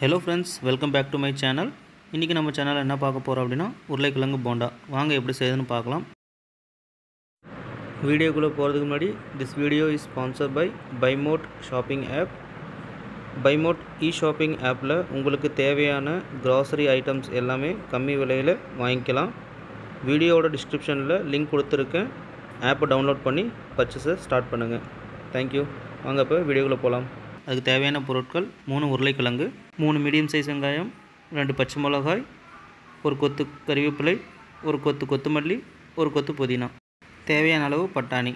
Hello friends, welcome back to my channel. இன்றைக்கி நம்ம சேனலில் என்ன பார்க்க போகிறோம் அப்படின்னா உருளைக்கிழங்கு போண்டா வாங்க எப்படி செய்யுதுன்னு பார்க்கலாம். வீடியோக்குள்ளே போகிறதுக்கு முன்னாடி this video is sponsored by BuyMote shopping app. BuyMote e-shopping appல உங்களுக்கு தேவையான grocery items எல்லாமே கம்மி விலையில் வாங்கிக்கலாம். வீடியோவோட டிஸ்கிரிப்ஷனில் லிங்க் கொடுத்துருக்கேன். ஆப்பை டவுன்லோட் பண்ணி பர்ச்சேஸை ஸ்டார்ட் பண்ணுங்கள். தேங்க்யூ. வாங்க இப்போ வீடியோக்குள்ளே போகலாம். அதுக்கு தேவையான பொருட்கள் 3 உருளைக்கிழங்கு, 3 மீடியம் சைஸ் வெங்காயம், 2 பச்சை மிளகாய், ஒரு கொத்து கறிவேப்பிலை, ஒரு கொத்து கொத்தமல்லி, ஒரு கொத்து புதினா, தேவையான அளவு பட்டாணி.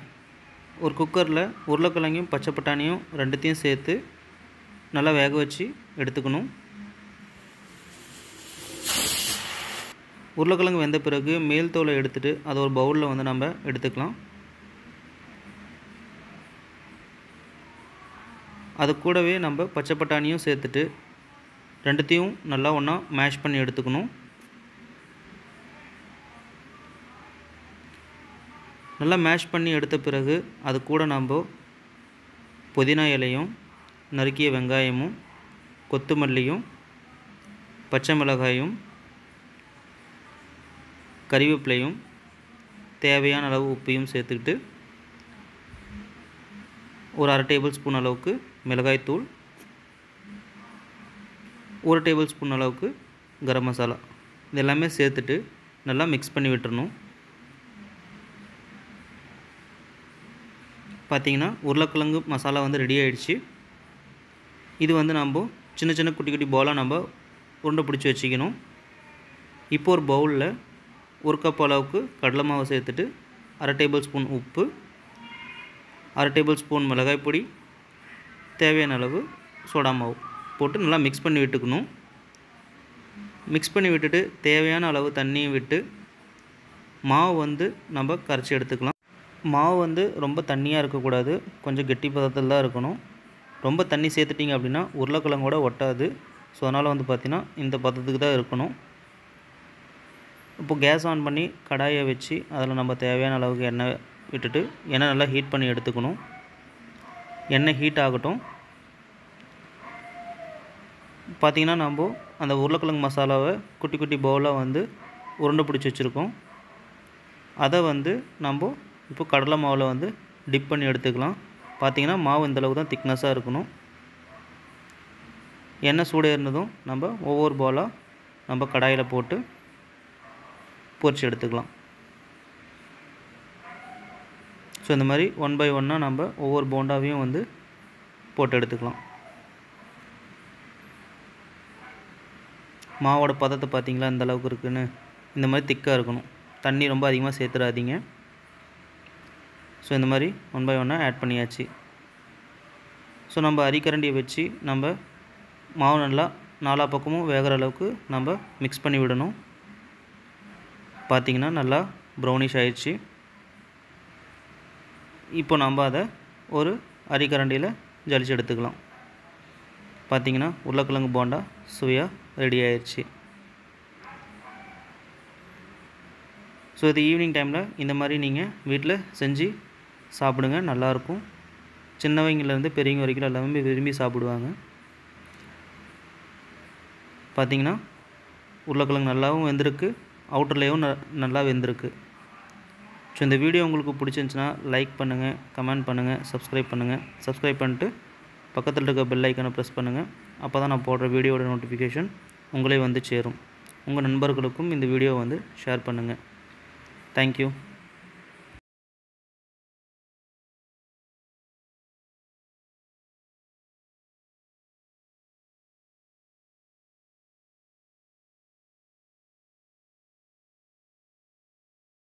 ஒரு குக்கரில் உருளைக்கிழங்கையும் பச்சை பட்டாணியும் ரெண்டுத்தையும் சேர்த்து நல்லா வேக வச்சு எடுத்துக்கணும். உருளைக்கிழங்கு வெந்த பிறகு மேல் தோலை எடுத்துகிட்டு அதை ஒரு பவுலில் வந்து நம்ம எடுத்துக்கலாம். அது கூடவே நம்ம பச்சை பட்டாணியும் சேர்த்துட்டு ரெண்டுத்தையும் நல்லா ஒன்றா மேஷ் பண்ணி எடுத்துக்கணும். நல்லா மேஷ் பண்ணி எடுத்த பிறகு அது கூட நம்ம புதினா இலையும், நறுக்கிய வெங்காயமும், கொத்தமல்லியும், பச்சை மிளகாயும், கறிவேப்பிலையும், தேவையான அளவு உப்பையும் சேர்த்துக்கிட்டு ஒரு 1/2 டேபிள் ஸ்பூன் அளவுக்கு மிளகாய்த்தூள், 1 டேபிள் ஸ்பூன் அளவுக்கு கரம் மசாலா இது எல்லாமே சேர்த்துட்டு நல்லா மிக்ஸ் பண்ணி விட்டுறணும். பார்த்திங்கன்னா உருளைக்கிழங்கு மசாலா வந்து ரெடி ஆகிடுச்சு. இது வந்து நம்ம சின்ன சின்ன குட்டி குட்டி பவுலாக நம்ம உருண்டை பிடிச்சி வச்சுக்கணும். இப்போ ஒரு பவுலில் 1 கப் அளவுக்கு கடலை மாவு சேர்த்துட்டு 1/2 டேபிள் ஸ்பூன் உப்பு, 1/2 டேபிள் ஸ்பூன் மிளகாய் பொடி, தேவையான அளவு சோடா மாவு போட்டு நல்லா மிக்ஸ் பண்ணி விட்டுக்கணும். மிக்ஸ் பண்ணி விட்டுட்டு தேவையான அளவு தண்ணியை விட்டு மாவு வந்து நம்ம கரைச்சி எடுத்துக்கலாம். மாவு வந்து ரொம்ப தண்ணியாக இருக்கக்கூடாது, கொஞ்சம் கெட்டி பதத்தில் தான் இருக்கணும். ரொம்ப தண்ணி சேர்த்துட்டிங்க அப்படின்னா உருளைக்கிழங்கோட ஒட்டாது. ஸோ அதனால் வந்து பார்த்திங்கன்னா இந்த பதத்துக்கு தான் இருக்கணும். இப்போ கேஸ் ஆன் பண்ணி கடாயை வச்சு அதில் நம்ம தேவையான அளவுக்கு எண்ணெய் விட்டுட்டு எண்ணெய் நல்லா ஹீட் பண்ணி எடுத்துக்கணும். எண்ணெய் ஹீட் ஆகட்டும். பார்த்திங்கன்னா நம்ம அந்த உருளைக்கிழங்கு மசாலாவை குட்டி குட்டி பவுலாக வந்து உருண்டை பிடிச்சி வச்சுருக்கோம். அதை வந்து நம்ம இப்போ கடலை மாவில் வந்து டிப் பண்ணி எடுத்துக்கலாம். பார்த்திங்கன்னா மாவு இந்தளவு தான் திக்னஸாக இருக்கணும். எண்ணெய் சூடேறினதும் நம்ம ஒவ்வொரு பவுலாக நம்ம கடாயில் போட்டு பொரிச்சு எடுத்துக்கலாம். ஸோ இந்த மாதிரி 1 by 1 நம்ம ஒவ்வொரு போண்டாவையும் வந்து போட்டு எடுத்துக்கலாம். மாவோட பதத்தை பார்த்திங்களா இந்த அளவுக்கு இருக்குன்னு. இந்த மாதிரி திக்காக இருக்கணும், தண்ணி ரொம்ப அதிகமாக சேர்த்துடாதீங்க. ஸோ இந்த மாதிரி 1 by 1 ஆட் பண்ணியாச்சு. ஸோ நம்ம அரிக்கரண்டியை வச்சு நம்ம மாவு நல்லா 4 பக்கமும் வேகிற அளவுக்கு நம்ம மிக்ஸ் பண்ணி விடணும். பார்த்திங்கன்னா நல்லா ப்ரௌனிஷ் ஆயிடுச்சு. இப்போ நம்ம அதை ஒரு அரிக்கரண்டியில் ஜலிச்சு எடுத்துக்கலாம். பார்த்திங்கன்னா உருளைக்கிழங்கு போண்டா சுவையாக ரெடி ஆயிடுச்சு. ஸோ இது ஈவினிங் டைமில் இந்த மாதிரி நீங்கள் வீட்டில் செஞ்சு சாப்பிடுங்க, நல்லாயிருக்கும். சின்னவங்கலேருந்து பெரியவங்க வரைக்கும் எல்லாமே விரும்பி சாப்பிடுவாங்க. பார்த்திங்கன்னா உருளைக்கிழங்கு நல்லாவும் வெந்திருக்கு, அவுட்டர்லேயும் நல்லா வெந்திருக்கு. ஸோ இந்த வீடியோ உங்களுக்கு பிடிச்சிருந்துச்சுன்னா லைக் பண்ணுங்கள், கமெண்ட் பண்ணுங்கள், சப்ஸ்கிரைப் பண்ணுங்கள். சப்ஸ்கிரைப் பண்ணிட்டு பக்கத்தில் இருக்க பெல் ஐக்கனை ப்ரெஸ் பண்ணுங்கள். அப்போ தான் நான் போடுற வீடியோட நோட்டிஃபிகேஷன் உங்களே வந்து சேரும். உங்கள் நண்பர்களுக்கும் இந்த வீடியோ வந்து ஷேர் பண்ணுங்கள். தேங்க்யூ.